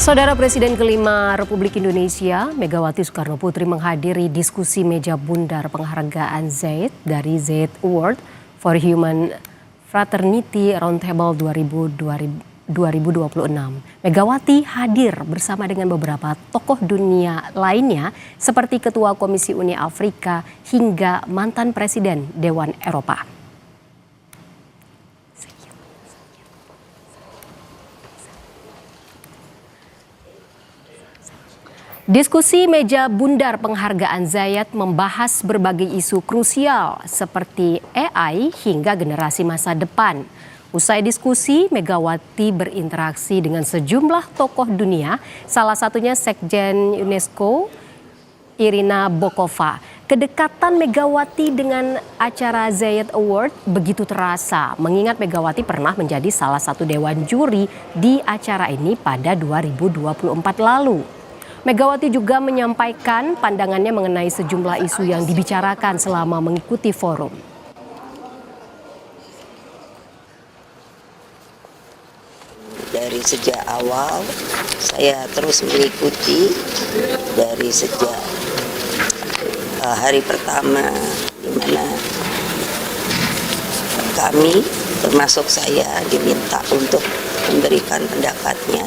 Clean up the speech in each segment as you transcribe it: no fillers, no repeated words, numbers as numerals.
Saudara Presiden kelima Republik Indonesia, Megawati Soekarno Putri menghadiri diskusi meja bundar penghargaan Zayed dari Zayed Award for Human Fraternity Roundtable 2026. Megawati hadir bersama dengan beberapa tokoh dunia lainnya seperti Ketua Komisi Uni Afrika hingga mantan Presiden Dewan Eropa. Diskusi meja bundar penghargaan Zayed membahas berbagai isu krusial seperti AI hingga generasi masa depan. Usai diskusi, Megawati berinteraksi dengan sejumlah tokoh dunia, salah satunya Sekjen UNESCO, Irina Bokova. Kedekatan Megawati dengan acara Zayed Award begitu terasa, mengingat Megawati pernah menjadi salah satu dewan juri di acara ini pada 2024 lalu. Megawati juga menyampaikan pandangannya mengenai sejumlah isu yang dibicarakan selama mengikuti forum. Dari sejak awal saya terus mengikuti dari sejak hari pertama di mana kami termasuk saya diminta untuk memberikan pendapatnya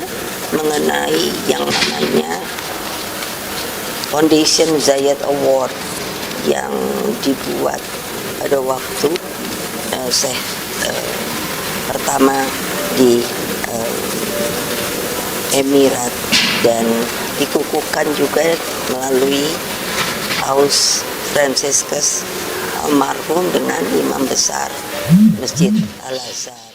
mengenai yang namanya Foundation Zayed Award yang dibuat pada waktu saya pertama di Emirat dan dikukuhkan juga melalui Paus Fransiskus almarhum dengan imam besar Masjid Al-Azhar.